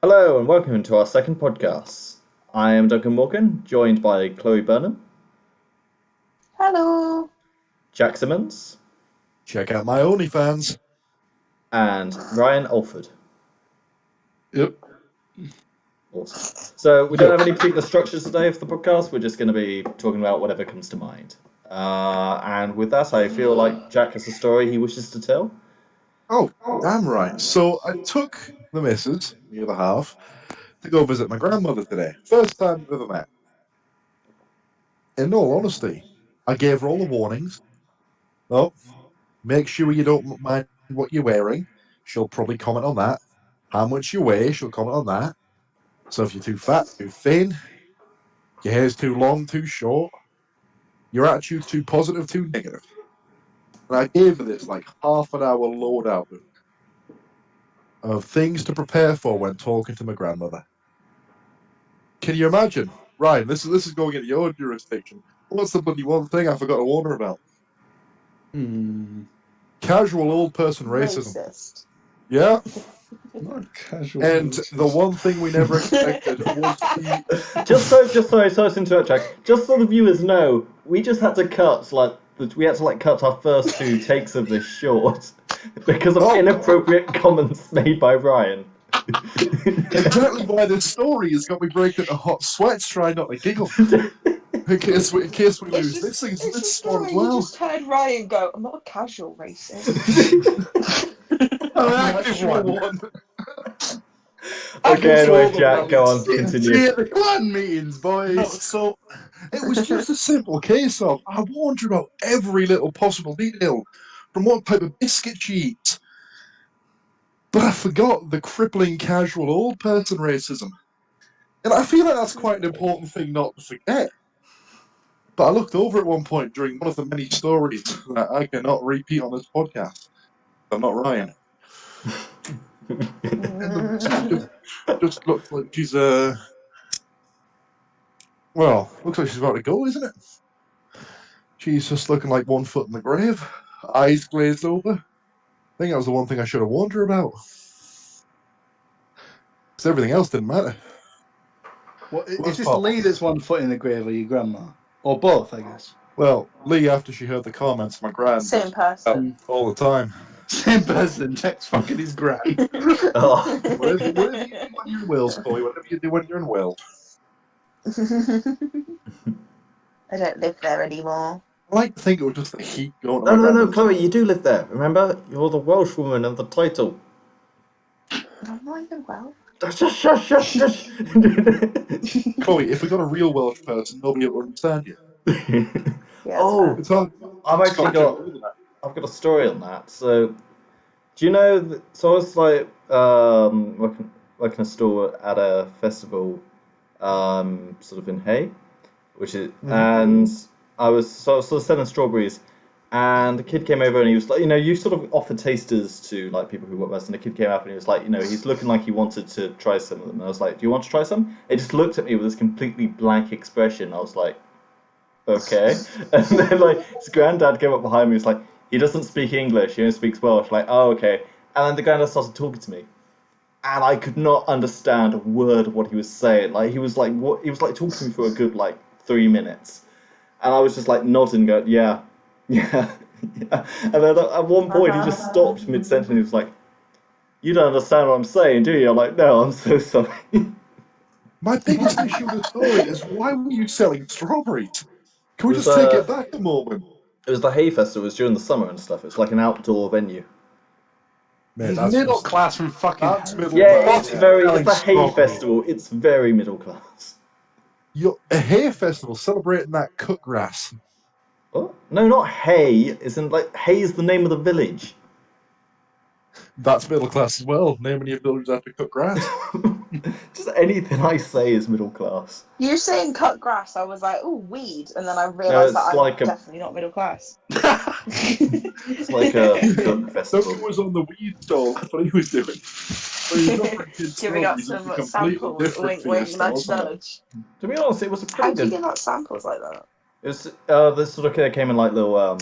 Hello and welcome to our second podcast. I am Duncan Morgan, joined by Chloe Burnham, Hello. Jack Simmons, Check out my OnlyFans. and Ryan Alford. Yep. Awesome. So we don't have any particular structures today for the podcast. We're just going to be talking about whatever comes to mind. And with that, I feel like Jack has a story he wishes to tell. Oh, damn right. So I took the missus, the other half, to go visit my grandmother today. First time we've ever met. In all honesty, I gave her all the warnings. Oh, make sure you don't mind what you're wearing. She'll probably comment on that. How much you weigh, she'll comment on that. So if you're too fat, too thin, your hair's too long, too short, your attitude's too positive, too negative. And I gave her this like half an hour loadout of things to prepare for when talking to my grandmother. Can you imagine? Ryan, this is going into your jurisdiction. What's the bloody one thing I forgot to warn her about? Casual old person racism. Racist. Yeah. Not casual. And racist. the one thing we never expected was the... Sorry to interrupt, Jack. Just so the viewers know, we just had to cut cut our first two takes of this short because of inappropriate comments made by Ryan. Exactly why this story has got me breaking into hot sweats trying not to giggle. In case we lose this thing, this one as well. You just heard Ryan go, I'm not a casual racist. An active one. Okay, anyway, Jack, go on, continue. See you at the clan meetings, boys. No, so it was just a simple case of I warned her about every little possible detail, from what type of biscuit she eats. But I forgot the crippling casual old person racism. And I feel like that's quite an important thing not to forget. But I looked over at one point during one of the many stories that I cannot repeat on this podcast. I'm not Ryan. Just looks like she's well, looks like she's about to go, isn't it? She's just looking like one foot in the grave, eyes glazed over. I think that was the one thing I should have warned her about. Because everything else didn't matter. What, is this Lee that's 1 foot in the grave or your grandma? Or both, I guess. Well, Lee, after she heard the comments, my gran, Same person. all the time. Same person, Jack's fucking his gran. Oh. Whatever you do when you're in Wales, boy, whatever you do when you're in Wales. I don't live there anymore. I like to think it was just the heat going on. No, Chloe, you do live there. Remember? You're the Welshwoman of the title. I'm not even well. Shush. Chloe, if we got a real Welsh person, nobody would understand you. Yeah, Oh, It's hard. I've actually got a story on that. So, do you know? So I was like working a store at a festival, sort of in Hay, which is, and I was sort of selling strawberries, and the kid came over and he was like, you sort of offer tasters to like people who work with us, and the kid came up and he was like, he's looking like he wanted to try some of them. And I was like, do you want to try some? He just looked at me with this completely blank expression. I was like, okay. And then like his granddad came up behind me. He was like, he doesn't speak English. He only speaks Welsh. Like, oh, okay. And then the granddad started talking to me, and I could not understand a word of what he was saying. Like he was like talking to me for a good like 3 minutes, and I was just like nodding, going, yeah. And then at one point he just stopped mid-sentence and he was like, you don't understand what I'm saying, do you? I'm like, no, I'm so sorry. My biggest issue with the story is why were you selling strawberries? Can we just take it back a moment? It was the Hay Festival. It was during the summer and stuff. It's like an outdoor venue. Man, that's middle class from fucking... It's the Hay Festival. It's very middle class. A Hay Festival celebrating that cut grass. What? No, not Hay. Isn't like Hay is the name of the village. That's middle class as well. Naming your village after cut grass. Just anything I say is middle class. You saying cut grass, I was like, oh, weed. And then I realised that I'm definitely not middle class. It's like a cook festival. Duncan was on the weed stall. That's what he was doing. Giving up some samples. Wink, nudge, nudge. To be honest, it was a pretty How good... do you give out samples like that? It was, this sort of came in like little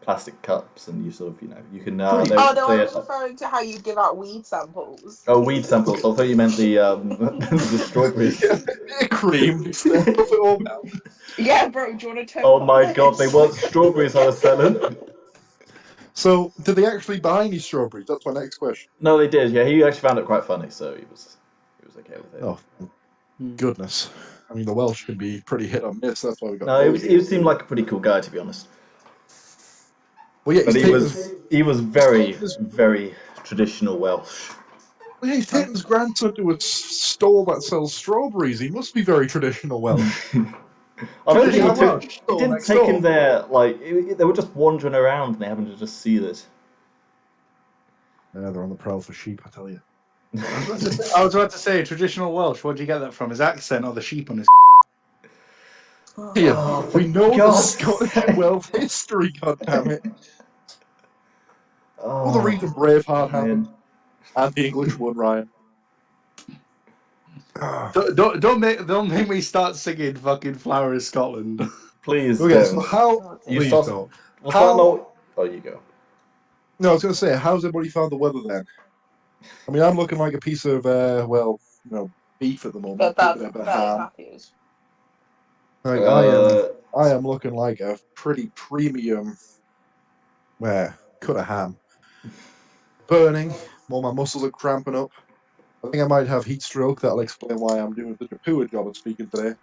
plastic cups, and you sort of, you can. I was referring to how you give out weed samples. Oh, weed samples. I thought you meant the the strawberries. Cream. Yeah, bro. Do you want to turn? Oh my god, they weren't strawberries I was selling. So, did they actually buy any strawberries? That's my next question. No, they did. Yeah, he actually found it quite funny, so he was okay with it. Oh, goodness. I mean, the Welsh can be pretty hit or miss. That's why we got. No, he seemed like a pretty cool guy, to be honest. Well, yeah, but he was very, very traditional Welsh. Well, yeah, he's taking his grandson to a stall that sells strawberries. He must be very traditional Welsh. I don't think he didn't take him there. Like they were just wandering around, and they happened to just see this. Yeah, they're on the prowl for sheep, I tell you. I was about to say traditional Welsh. Where'd you get that from? His accent or the sheep on his? Yeah, we know the Scottish and Welsh history. Goddammit! Well, the reason Braveheart happened, and the English won, Ryan. Don't make me start singing fucking "Flower of Scotland." Please okay, don't. So how? Please don't. How? Oh, you go. No, I was going to say, how's everybody found the weather then? I mean, I'm looking like a piece of beef at the moment. But Matthews. Like, I am looking like a pretty premium cut of ham. Burning, all my muscles are cramping up. I think I might have heat stroke. That'll explain why I'm doing such a poor job of speaking today.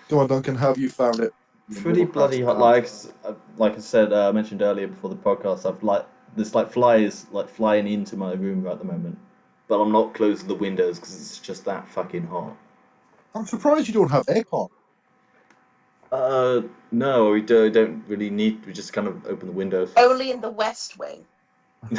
Go on, Duncan, how have you found it? Pretty bloody hot. Like I said, mentioned earlier before the podcast, there's flies flying into my room right at the moment. But I'm not closing the windows because it's just that fucking hot. I'm surprised you don't have aircon. No, we don't really need. We just kind of open the windows. Only in the West Wing. We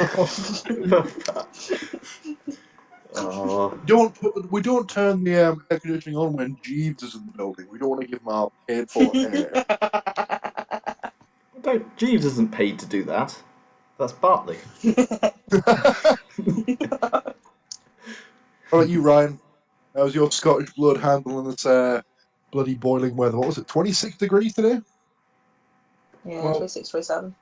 don't turn the air conditioning on when Jeeves is in the building. We don't want to give him our paid for air. Jeeves isn't paid to do that. That's Bartley. How about you, Ryan? How's your Scottish blood handling this bloody boiling weather? What was it, 26 degrees today? Yeah, 26, 27.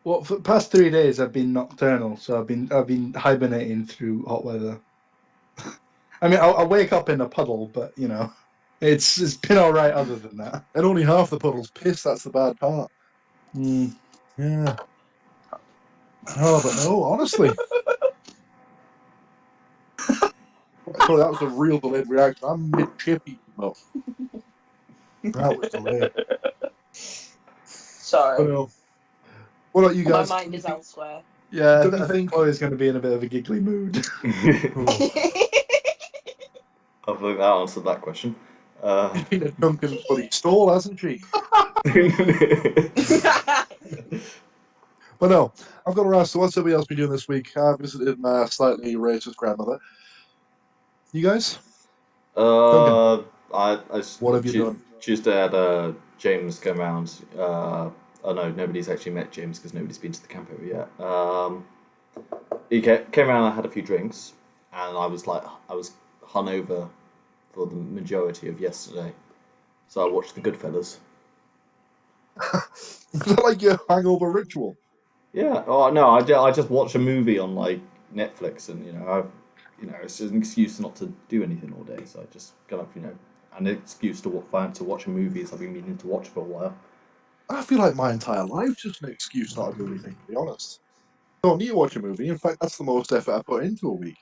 Well, for the past 3 days I've been nocturnal, so I've been hibernating through hot weather. I mean, I'll wake up in a puddle, but it's been all right other than that. And only half the puddle's piss. That's the bad part. Yeah. Oh, but no, honestly. Sorry, that was a real delayed reaction. I'm mid-chippy. No. That was delayed. Sorry. What about you guys? My mind is elsewhere. Yeah, I think Chloe's going to be in a bit of a giggly mood. I think that answered that question. She's been at Duncan's bloody stall, hasn't she? But no, I've got to ask, so what's everybody else been doing this week? I visited my slightly racist grandmother. You guys? What have you done? Tuesday I had James come around. Oh no, nobody's actually met James because nobody's been to the camp over yet. He came around, I had a few drinks, and I was hungover for the majority of yesterday. So I watched The Goodfellas. Is that like your hangover ritual? Yeah. Oh no, I just watch a movie on Netflix, and it's an excuse not to do anything all day. So I just kind of an excuse to watch a movie I've been meaning to watch for a while. I feel like my entire life's just an excuse not to do anything, to be honest. Don't need to watch a movie. In fact, that's the most effort I put into a week.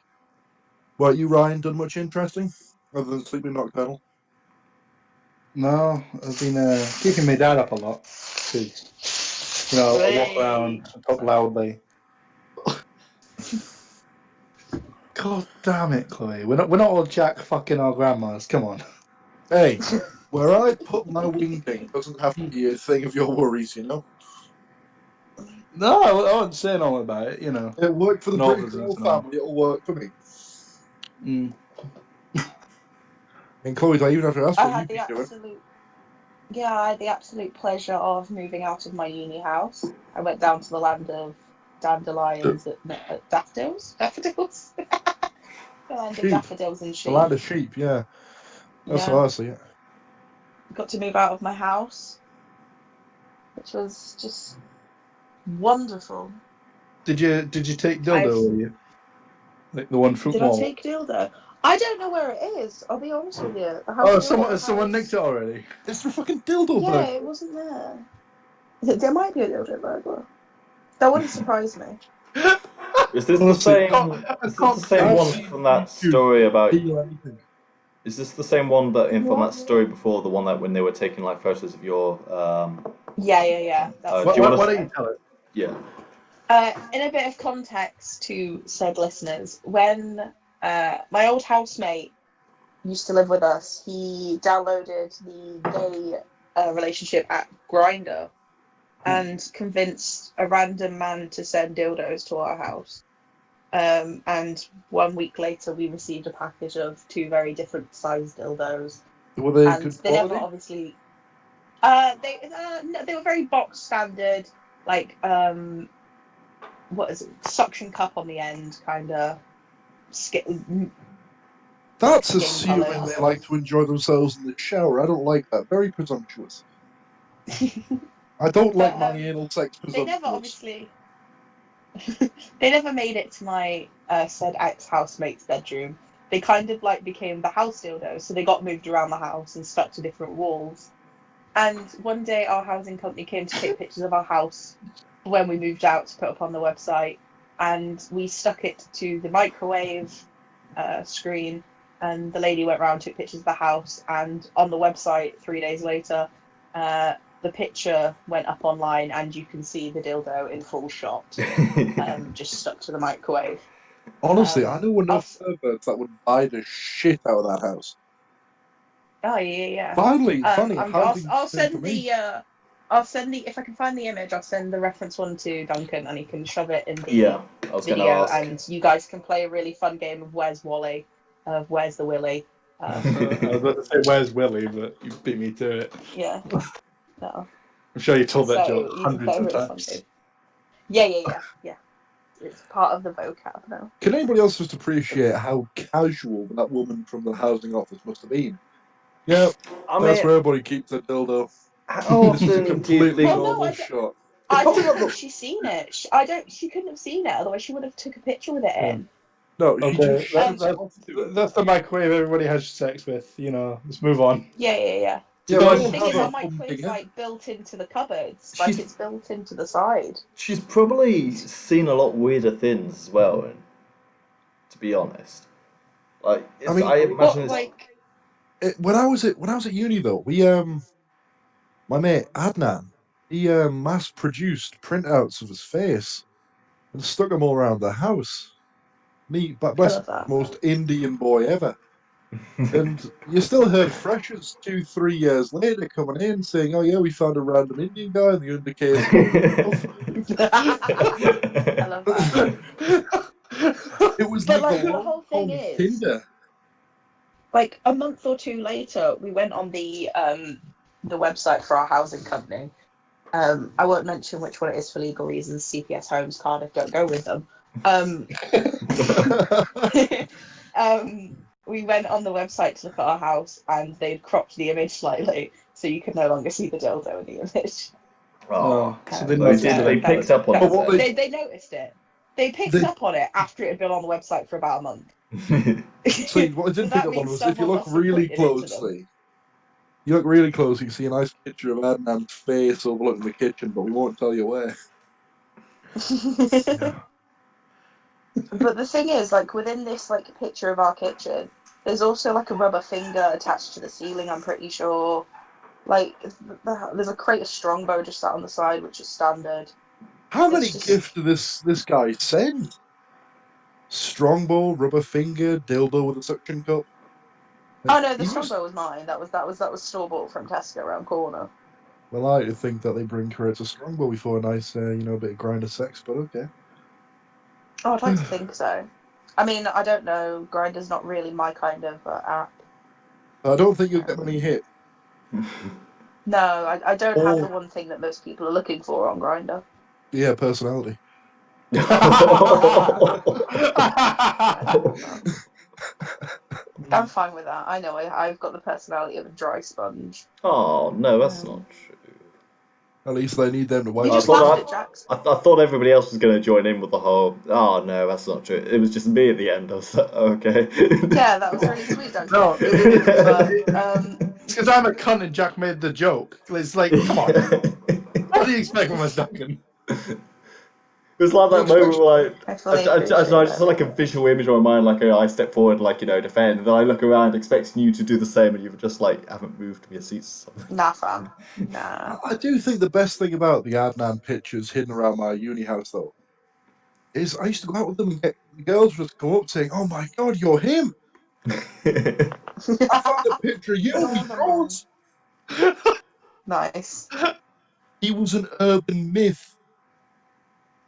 Well, you, Ryan, done much interesting other than sleeping nocturnal? No, I've been keeping my dad up a lot. Because, I walk around and talk loudly. God damn it, Chloe. We're not all Jack fucking our grandmas. Come on. Hey, where I put my wingding doesn't have to be a thing of your worries, No, I wasn't saying all about it, It worked for the British royal family, it'll work for me. And Chloe, I even have to ask what you've been doing. Yeah, I had the absolute pleasure of moving out of my uni house. I went down to the land of dandelions daffodils? Daffodils? The land of daffodils and sheep. The land of sheep, yeah. That's what I see. Got to move out of my house. which was just wonderful. Did you take dildo with you? Like the one from Did I Walmart? take dildo? I don't know where it is. I'll be honest with you. I have dildo Someone nicked house. it already. It's the fucking dildo Yeah, burglar. it wasn't there. There might be a dildo burglar. That wouldn't surprise me. Is this the Honestly, same? I Is this can't the same I've one seen from that YouTube story about? steal anything. Is this the same one that from What? that story before, the one that when they were taking like photos of your? Yeah. That's do you Why wanna don't you tell it? Yeah. In a bit of context to said listeners, when my old housemate used to live with us, he downloaded the gay relationship app Grindr and convinced a random man to send dildos to our house. And 1 week later, we received a package of 2 very different sized dildos. Were they And good they never quality? obviously. No, they were very box standard, like what is it? Suction cup on the end, kind of That's skin assuming colours. they like to enjoy themselves in the shower. I don't like that. Very presumptuous. I don't like my anal sex They never presumptuous. obviously. They never made it to my said ex-housemate's bedroom. They kind of like became the house dildos, so they got moved around the house and stuck to different walls. And one day, our housing company came to take pictures of our house when we moved out to put up on the website, and we stuck it to the microwave screen. And the lady went around, took pictures of the house, and on the website 3 days later, the picture went up online, and you can see the dildo in full shot, just stuck to the microwave. Honestly, I know enough I'll- perverts that would buy the shit out of that house. Oh yeah. Finally, a housing I'll thing for send me. the if I can find the image, I'll send the reference one to Duncan, and he can shove it in the Yeah, I was gonna video, ask. and you guys can play a really fun game of Where's Wally, of Where's the Willy. I was about to say where's Willie, but you beat me to it. Yeah, no. I'm sure you told that So joke you can play hundreds a of really fun times. game. Yeah. It's part of the vocab now. Can anybody else just appreciate how casual that woman from the housing office must have been? Yeah, I that's mean, where everybody keeps their dildo. how This is a often do you completely think? Well, no, normal shot. I probably don't not think the- she's seen it. I don't. She couldn't have seen it, otherwise she would have took a picture with it Yeah. in. No, she Okay, just Um, shoots off to it. that's the microwave everybody has sex with. Let's move on. Yeah. Yeah, Do you we guys- all The thing have is, a our microwave's humdinger. like built into the cupboards. Like She's- it's built into the side. She's probably seen a lot weirder things as well. And to be honest, like I mean, I imagine it's like When I was at uni though, we my mate Adnan, he mass produced printouts of his face and stuck them all around the house. Me, but I bless love that. most Indian boy ever. And you still heard freshers 2-3 years later coming in saying, "Oh yeah, we found a random Indian guy in the undercase." I love that. It was But like like the the long whole con thing of is, Tinder. like a month or two later, we went on the website for our housing company. I won't mention which one it is for legal reasons. CPS Homes, Cardiff, don't go with them. We went on the website to look at our house, and they'd cropped the image slightly, so you could no longer see the dildo in the image. Oh, So they noticed did. it. They picked up on But what it. They noticed it. They picked They- up on it after it had been on the website for about a month. See, what I didn't So pick that up on means was if you someone look must have really put it into them. closely, you can see a nice picture of Adnan's face overlooking the kitchen, but we won't tell you where. But the thing is, like within this like picture of our kitchen, there's also like a rubber finger attached to the ceiling. I'm pretty sure. Like there's a crate of Strongbow just sat on the side, which is standard. How It's many just- gifts did this guy send? Strongbow, rubber finger, dildo with a suction cup. Oh no, the He must- Strongbow was mine. That was store bought from Tesco around corner. Well, I like to think that they bring crates of Strongbow before a nice, bit of grinder sex, but okay. Oh, I'd like to think so. I mean, I don't know. Grindr's not really my kind of app. I don't think you'll get many hit. No, I don't have Or- the one thing that most people are looking for on Grindr. Yeah, personality. I'm fine with that. I know I've got the personality of a dry sponge. Oh no, that's not true. At least they need them to wipe You I just the thought laughed floor. at Jax. I thought everybody else was going to join in with the whole, oh no, that's not true. It was just me at the end. I was like, okay. Yeah, that was really sweet, Duncan. No, Really good confirm. It's because I'm a cunt and Jack made the joke. It's like, come on. What do you expect from us, Duncan? It was like that moment where, like, I fully I appreciate just that. had like a visual image in my mind, like I step forward, like, defend, and then I look around expecting you to do the same, and you've just like haven't moved from your seats or something. Nah, fam. Nah. I do think the best thing about the Adnan pictures hidden around my uni house, though, is I used to go out with them and get the girls just come up saying, "Oh my god, you're him! I found a picture of you and he froze." Nice. He was an urban myth.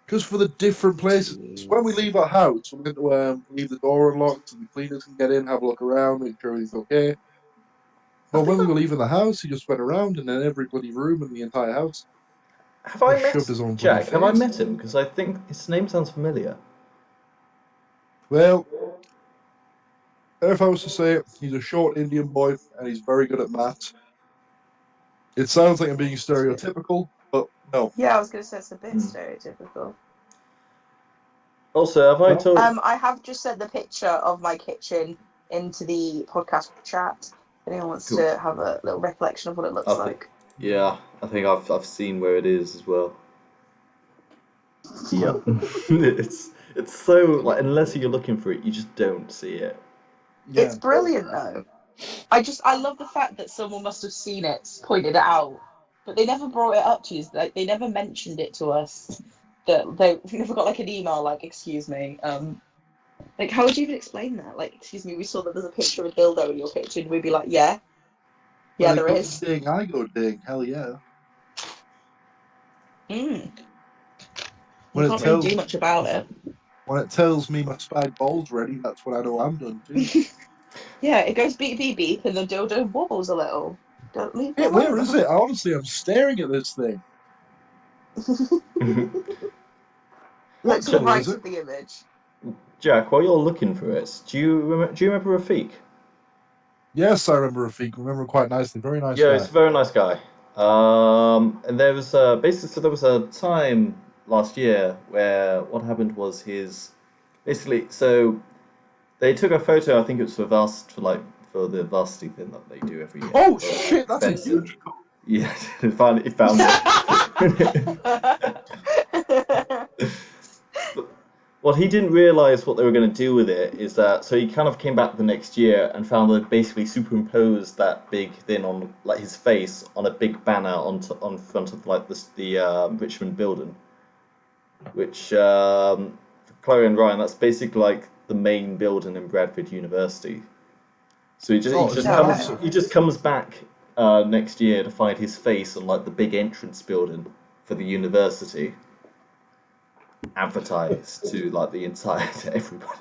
Because for the different places, when we leave our house, we're going to leave the door unlocked so the cleaners can get in, have a look around, make sure everything's okay. But when we were leaving the house, he just went around and in every bloody room in the entire house. Have I Just met shoved his own bloody Jack? Have I face. met him? Because I think his name sounds familiar. Well, if I was to say it, he's a short Indian boy and he's very good at maths. It sounds like I'm being stereotypical, but no. Yeah, I was going to say it's a bit Hmm. stereotypical. Also, have I told? I have just sent the picture of my kitchen into the podcast chat. If anyone wants Cool. to have a little recollection of what it looks I think- like. Yeah, I think I've seen where it is as well. Yeah, it's so like unless you're looking for it, you just don't see it. Yeah. It's brilliant though. I love the fact that someone must have seen it, pointed it out, but they never brought it up to us. Like they never mentioned it to us. That they never got like an email like, "Excuse me." Like how would you even explain that? Like, excuse me, we saw that there's a picture of a dildo in your kitchen. We'd be like, yeah, When there they go is. ding, I go ding. Hell yeah. You When it can't really tells do much about it. when it tells me my spag bowl's ready, that's when I know I'm done too. Yeah, it goes beep beep beep, and the dildo wobbles a little. Don't leave me Hey, where alone. is it? Honestly, I'm staring at this thing. What Look to the colour right is it? of the image. Jack, while you're looking for it, do you remember Rafik? Yes, I remember Rafik. Remember him quite nicely. Very nice Yeah, guy. he's a very nice guy. And there was basically so there was a time last year where what happened was basically so they took a photo. I think it was for for the varsity thing that they do every year. Oh for, shit, that's fencing. a huge. Yeah, finally found it. But what he didn't realize what they were going to do with it is that so he kind of came back the next year and found that basically superimposed that big thing on like his face on a big banner on front of like the Richmond building, which for Chloe and Ryan that's basically like the main building in Bradford University. So he just comes back next year to find his face on like the big entrance building for the university. Advertised to like the entire to everybody.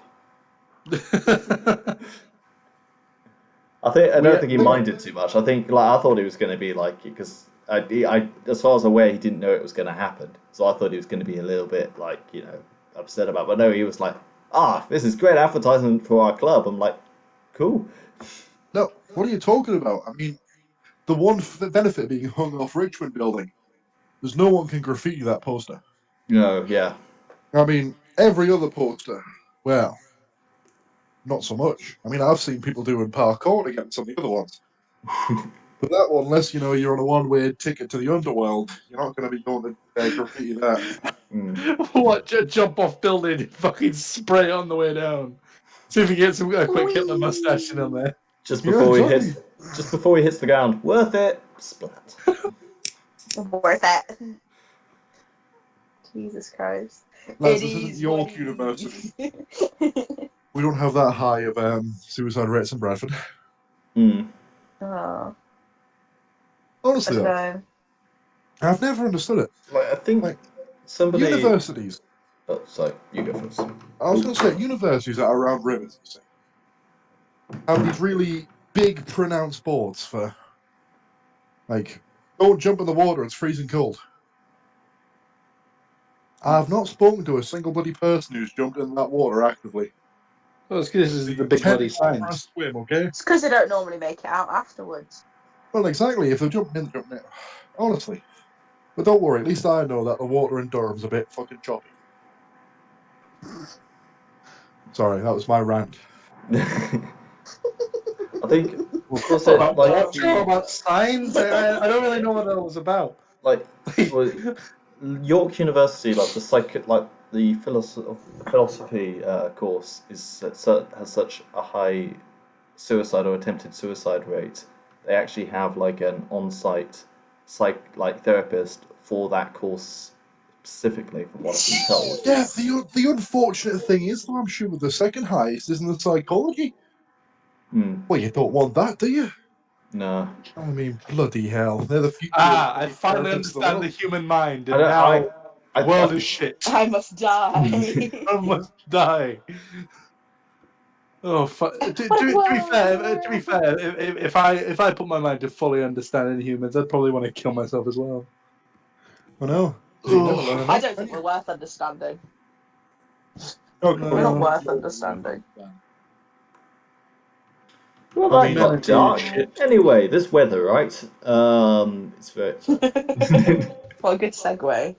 I don't think he minded too much. I think like I thought it was going to be like because I as far as I'm aware he didn't know it was going to happen, so I thought he was going to be a little bit like upset about it. But no, he was like, this is great advertising for our club. I'm like, cool. No, what are you talking about? I mean, the one benefit of being hung off Richmond building is no one can graffiti that poster. No, yeah. I mean, every other poster, well, not so much. I mean, I've seen people doing parkour against some of the other ones. But that one, unless you're on a one-way ticket to the underworld, you're not going to be going to graffiti that. What? Jump off building and fucking spray it on the way down. See if you get a quick Hitler mustache in on there. Just before exactly. he hits the ground, worth it. Splat. Worth it. Jesus Christ. Lads, this isn't York University. We don't have that high of suicide rates in Bradford. Oh, Honestly, though, no. I've never understood it. Like I think somebody. Universities. Oh, sorry, you go first. I was going to say universities that are around rivers. You see, have these really big, pronounced boards for like, don't jump in the water. It's freezing cold. I've not spoken to a single bloody person who's jumped in that water actively. Well, it's because this is the big bloody science. Swim, okay? It's because they don't normally make it out afterwards. Well, exactly. If they're jumping in, they're jumping in. Honestly. But don't worry, at least I know that the water in Durham's a bit fucking choppy. Sorry, that was my rant. I think, of course, About like water, about signs. I don't really know what that was about. like well, York University, like the philosophy course has such a high suicide or attempted suicide rate. They actually have like an on-site therapist for that course specifically, from what I've been told. Yeah, the unfortunate thing is, though, I'm sure the second highest isn't the psychology. Well, you don't want that, do you? No. I mean, bloody hell. They're the future. I finally understand the human mind, and I don't- now I- the world I- is shit. I must die. I must die. Oh, to be fair, if I put my mind to fully understanding humans, I'd probably want to kill myself as well. I know. You never learn I that, don't can think you? we're worth understanding. Oh, No. We're not no. worth understanding. Well, I that mean, got humanity dark. is shit. Anyway, this weather, right? It's very. What a good segue.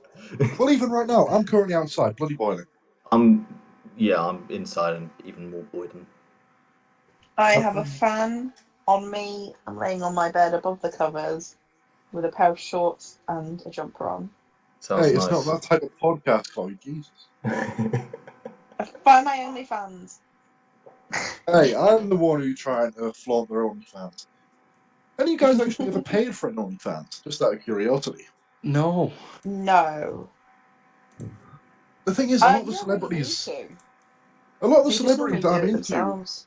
Well, even right now, I'm currently outside, bloody boiling. I'm inside and even more boiling. I have a fan on me. I'm laying on my bed above the covers with a pair of shorts and a jumper on. Sounds Hey, it's nice. not that type of podcast, Chloe. Jesus. Find my OnlyFans. Hey, I'm the one who trying to flaunt their OnlyFans. Any of you guys actually ever paid for an OnlyFans? Just out of curiosity. No. No. The thing is, a lot of the You don't really need celebrities, to. a lot of the They just celebrities normally do I'm it into, themselves.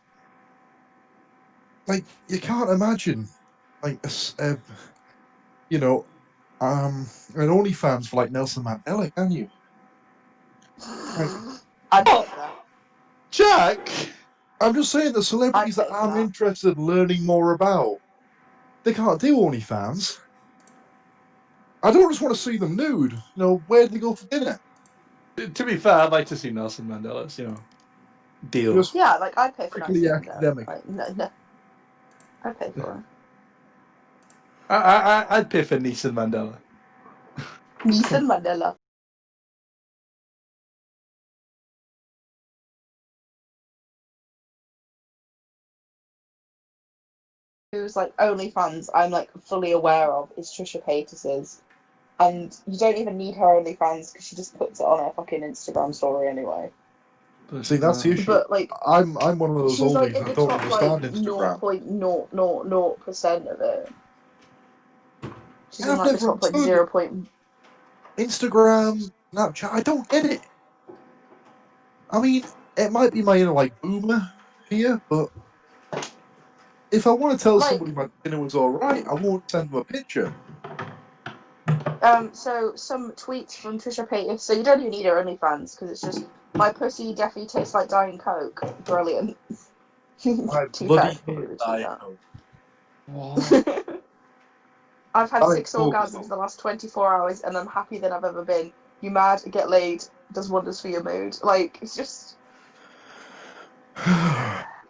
like, you can't imagine, like, you know, an OnlyFans for like Nelson Mandela, can you? I bought that. Jack! I'm just saying the celebrities that paid for I'm that. interested in learning more about, they can't do OnlyFans. I don't just want to see them nude. You know, where do they go for dinner? To be fair, I'd like to see Nelson Mandela's, deal. Just Yeah, like I pay for strictly Nelson Mandela. academic. Like, no. I pay for it. I'd pay for Nelson Mandela. Nelson Mandela. Who's like OnlyFans I'm like fully aware of is Trisha Paytas's. And you don't even need her OnlyFans because she just puts it on her fucking Instagram story anyway. See, that's the issue. But like, I'm one of those she's like oldies in the that don't top like understand Instagram. 0.000% of it. She's And in I've like the never top like understood 0. Instagram, Snapchat. I don't get it. I mean, it might be my inner like boomer here, but if I want to tell Like- somebody my dinner was all right, I won't send them a picture. So some tweets from Trisha Paytas. So you don't even need her OnlyFans because it's just my pussy definitely tastes like Diet Coke. Brilliant. I Too bloody fat, probably hate between Diet that. Coke. What? I've had Diet 6 Coke is orgasms in the last 24 hours, and I'm happy that I've ever been. You mad? Get laid. Does wonders for your mood. Like it's just.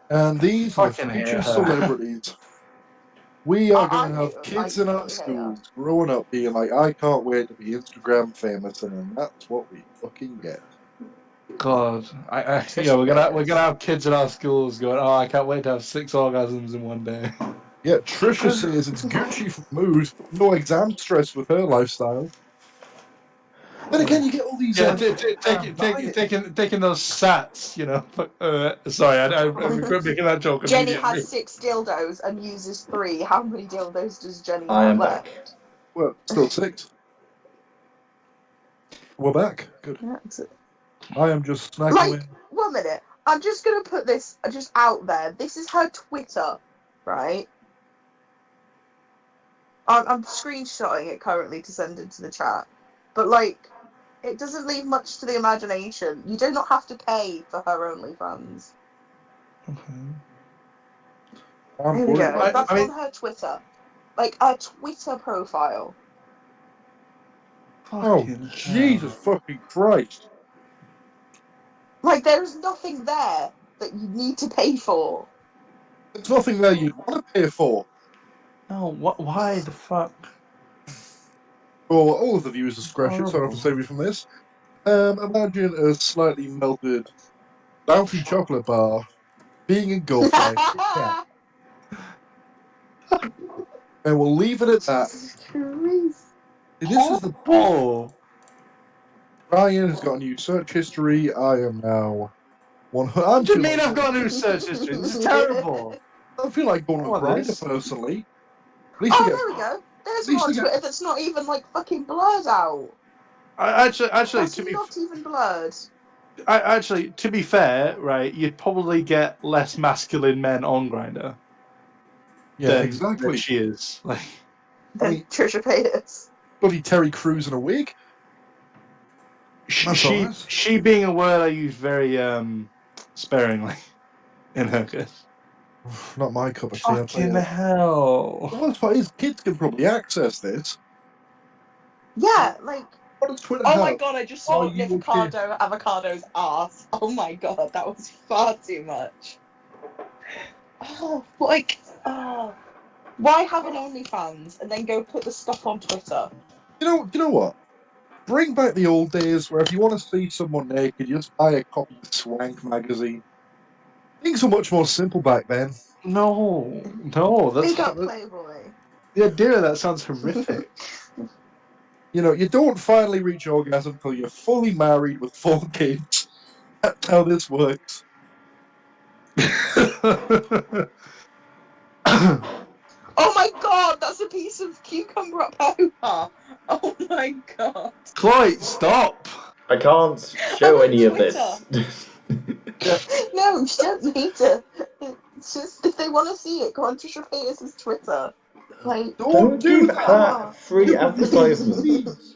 And these are the Fucking future hate her. celebrities. We are I going to hate have them. kids I in our fucking hate her. schools growing up being like, I can't wait to be Instagram famous, and then that's what we fucking get. God, Trisha we're Paytas. gonna have kids in our schools going, oh, I can't wait to have 6 orgasms in one day. Yeah, Trisha says it's Gucci for mood, no exam stress with her lifestyle. Then again, you get all these. Yeah, diets. taking those sats, Sorry, I'm making that joke Jenny immediately. has 6 dildos and uses 3. How many dildos does Jenny I have am left? back. Well, still 6. We're back. Good. I am just snacking Like, away. 1 minute. I'm just gonna put this just out there. This is her Twitter, right? I'm screenshotting it currently to send into the chat. But like, it doesn't leave much to the imagination. You do not have to pay for her OnlyFans. I'm Here we worried go. about That's that. on her Twitter. Like, her Twitter profile. Oh, Jesus fucking Christ. Like, there's nothing there that you need to pay for. There's nothing there you'd want to pay for. No, why the fuck? For all of the viewers' discretion, so I have to Horrible. save you from this. Imagine a slightly melted bounty chocolate bar being engulfed by a Kit Kat. And we'll leave it at that. Jesus Christ. This is the Oh, Ryan has got a new search history. I am now one. what do you mean I've got a new search history? This is terrible. I feel like going I on want Grindr this. personally. At least I Oh, get. there we go. There's At least one I on get. Twitter that's not even like fucking blurred out. Actually, That's not even blurred. to be fair, right, you'd probably get less masculine men on Grindr Yeah, than exactly. she is. Like, Than mean- Trisha Paytas. Bloody Terry Crews in a wig. That's all right. she being a word I use very sparingly in her case. Not my cup of tea. I'll tell Fucking you that. hell. The worst part is kids can probably access this. Yeah, like. What does Twitter Oh have? my god, I just saw Are you okay? Avocado's ass. Oh my god, that was far too much. Oh, like, oh. Why have an OnlyFans and then go put the stuff on Twitter? You know what? Bring back the old days where if you want to see someone naked, you just buy a copy of Swank magazine. Things were much more simple back then. No, that's Big up Playboy. the idea of that sounds horrific. You know, you don't finally reach orgasm until you're fully married with 4 kids. That's how this works. Oh my god, that's a piece of cucumber up her hoo-ha. Oh my god. Chloe, stop. I can't show I'm on any of this. No, you don't need to. It's just, if they want to see it, go on Trisha Paytas' Twitter. Like, Don't do give that. her free You advertisement. please.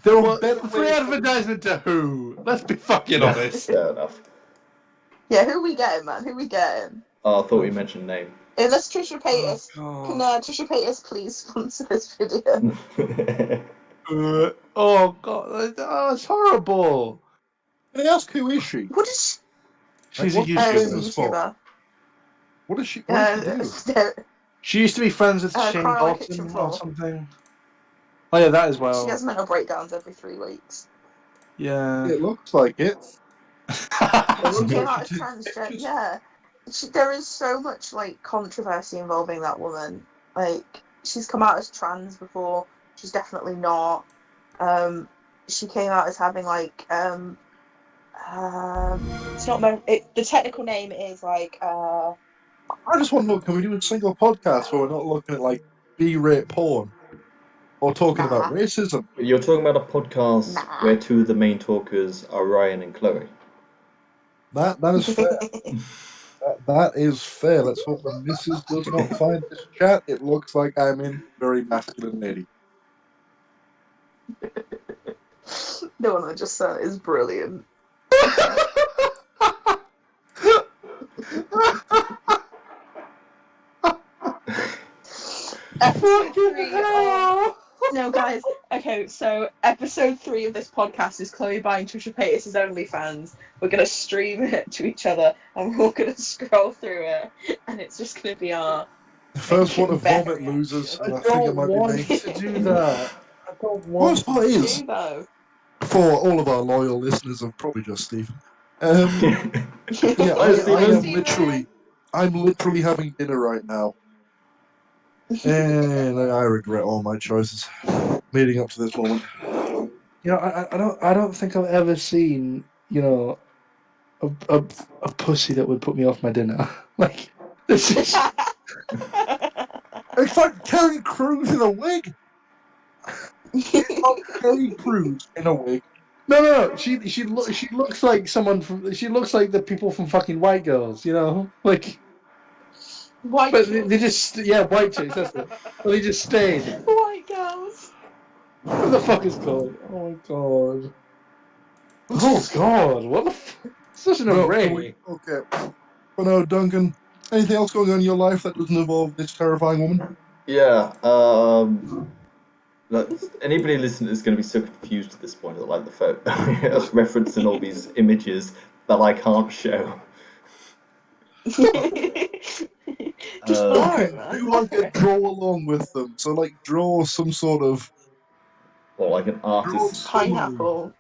There are Well, better free ways. advertisement to who? Let's be fucking honest. Fair enough. yeah, who we getting, man? Who we getting? Oh, I thought we mentioned name. Unless Trisha Paytas. Oh, Can Trisha Paytas please sponsor this video? God. Oh god, it's horrible. Can I ask who is she? What is She's Like, a what she's a famous YouTuber. for? YouTuber. What does she do? She used to be friends with Shane Cry on the Kitchen Dalton Floor. or something. Oh yeah, that as well. She has mental breakdowns every 3 weeks. Yeah. It looks like it. She came out as She- transgender. she's- Yeah, there is so much like controversy involving that woman. Like, she's come out as trans before. She's definitely not. She came out as having like it's not the technical name is like I just want to know, can we do a single podcast where we're not looking at like B-rate porn or talking about Nah. racism? You're talking about a podcast Nah. where 2 of the main talkers are Ryan and Chloe. That is fair. That is fair. Let's hope the missus does not find this chat. It looks like I'm in very masculine lady. The one I just said is brilliant. Episode 3 of... No, guys. Okay, so episode 3 of this podcast is Chloe buying Trisha Paytas' OnlyFans. We're gonna stream it to each other, and we're all gonna scroll through it, and it's just gonna be our. The first one of Better vomit losers, and I I think it don't might be want me. to do that. I don't Worst want. part is, Do though. for all of our loyal listeners, and probably just Stephen, yeah, I'm literally having dinner right now, and I regret all my choices leading up to this moment. You know, I don't think I've ever seen, you know, a pussy that would put me off my dinner. Like, this is. It's like Terry Crews in a wig. Terry Crews in a wig. No. She looks like someone from. She looks like the people from fucking White Girls. You know, like. White But girls. they just White chicks. That's it. But they just stayed. White girls. What the fuck is called? Oh my god. Oh god. What the? Such an No, array. okay. But no, Duncan, anything else going on in your life that doesn't involve this terrifying woman? Yeah, like, anybody listening is going to be so confused at this point that like the photo us referencing all these images that I can't show. Just just blur it, man. Do like a draw along with them. So like draw some sort of Or like an artist, Pineapple.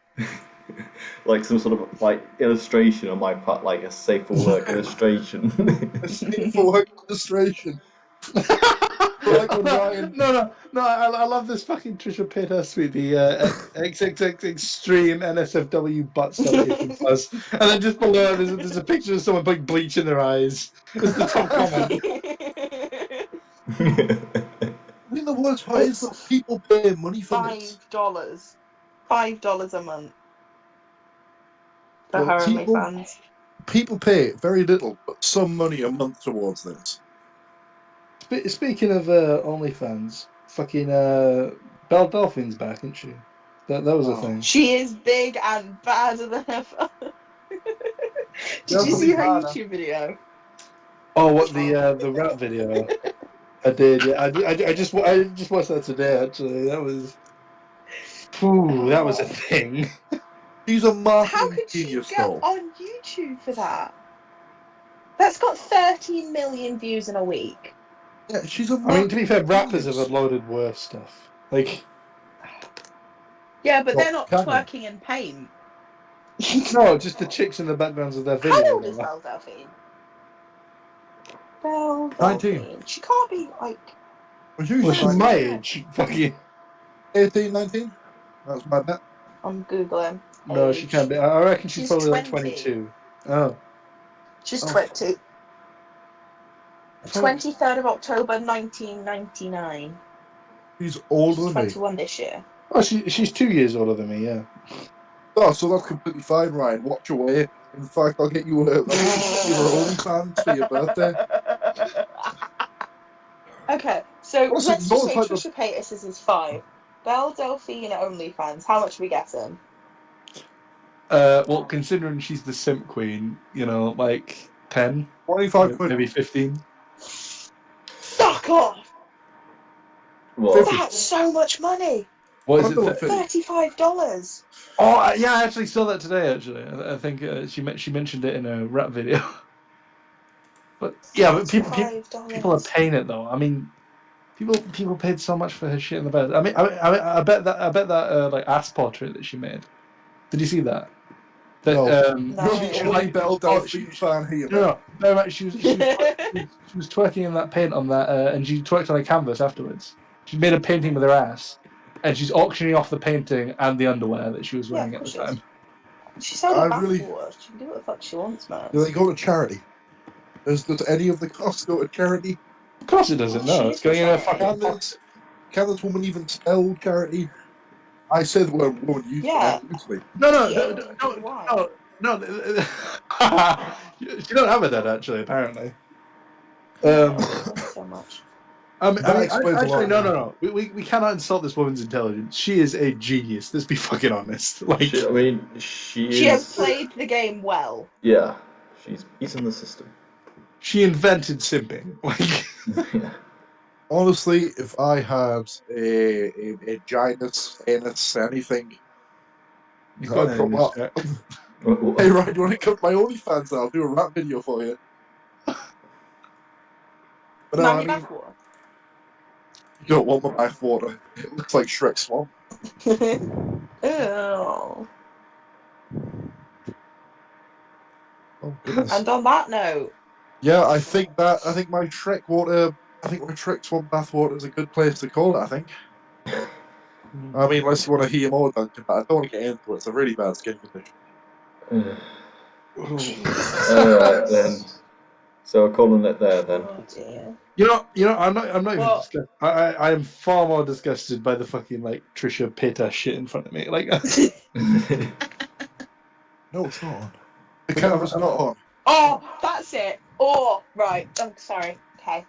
like some sort of like illustration on my part, like a safe for work illustration. a for work illustration. Like when Ryan. No. I love this fucking Trisha Paytas with the XXX extreme NSFW butt stuff 18 plus, and then just below there's a picture of someone putting bleach in their eyes. It's the top comment. I think the worst part is that people pay money for this. $5 a month for Well, her OnlyFans. People pay very little, but some money a month towards this. Speaking of OnlyFans, fucking Belle Delphine's back, isn't she? That was a thing. She is big and badder than ever. Did you see her YouTube video? Oh, what the rap video? I did. Yeah, I just watched that today. Actually, that was. Ooh, that was a thing. She's a How marketing could she genius, go though. on YouTube for that? That's got 13 million views in a week. Yeah, she's a I mean, to be fair, rappers have genius. uploaded worse stuff. Like, Yeah, but Well, they're not can they? twerking in paint. no, just the chicks in the backgrounds of their videos. How old is Belle Delphine? Belle 19. Delphine. She can't be like. Well, she's my age. Fucking. 18, 19? That's my bet. I'm googling. No, she can't be. I reckon she's probably like 20. 22. Oh. She's Oh. 22. 23rd of October 1999. She's older She's than me. 21 this year. Oh, she's 2 years older than me. Yeah. Oh, so that's completely fine, Ryan. Watch away. In fact, I'll get you your OnlyFans for your birthday. Okay, so Also, let's just say no type Trisha Paytas is 5. Belle Delphine OnlyFans. How much are we getting? Well, considering she's the simp queen, you know, like 10, 25 quid. maybe 15. Fuck off! What? That's so much money. What is it? $35. Oh, yeah, I actually saw that today. Actually, I think she mentioned it in a rap video. But yeah, but people are paying it though. I mean, people paid so much for her shit in the bed. I mean, I bet that like ass portrait that she made. Did you see that? That No. No. You're the only Belle Delphine fan here. No, right. She was twerking in that paint on that, and she twerked on a canvas afterwards. She made a painting with her ass, and she's auctioning off the painting and the underwear that she was wearing at the time. She's selling I really- bathwater. She can do what the fuck she wants, man. Do they go to charity? Does any of the costs go to charity? Of course it doesn't. No, She it's going in a is fucking. Can this woman even spell charity? I said the word woman used Yeah. loosely. No. She don't have a dad actually. Apparently. So much. That explains a actually, lot. no. We cannot insult this woman's intelligence. She is a genius. Let's be fucking honest. Like, She has played the game well. Yeah, she's beaten the system. she invented simping. Like, Yeah. Honestly, if I had a giant anus, anything, you've got I'd come up. Jack. Hey, Ryan, do you want to come to my OnlyFans? I'll do a rap video for you. But no, I mean, bathwater. you don't want my bathwater. It looks like Shrek Swamp. Ew. Oh, goodness. And on that note, Yeah, I think my Shrek Swamp bathwater is a good place to call it, I think. I mean, unless you want to hear more, Duncan, but I don't want to get into it. It's a really bad skin condition. Alright then. So we're calling it there then. oh dear. You know, I'm not even Well- disgusted. I am far more disgusted by the fucking like Trisha Paytas shit in front of me. Like, No, it's not on. The camera's not on. Oh, that's it. Oh, right. I'm sorry. Okay.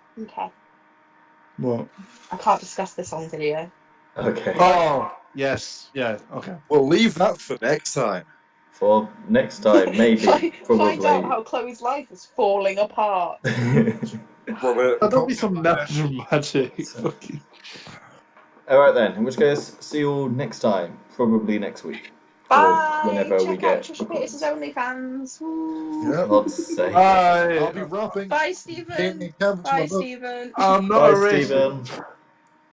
what? I can't discuss this on video. Okay. Oh, yes, yeah, okay. We'll leave that for next time. For next time, maybe, Find probably. out how Chloe's life is falling apart. Don't be so melodramatic. Fucking. Alright then, in which case, see you all next time. Probably next week. Bye. whenever we Check out get Trisha Paytas' OnlyFans. Woo. Yeah. God's sake. I'll Bye. be wrapping Bye, Stephen. cans for my Bye, book. Stephen. I'm not Bye, a racist. Stephen.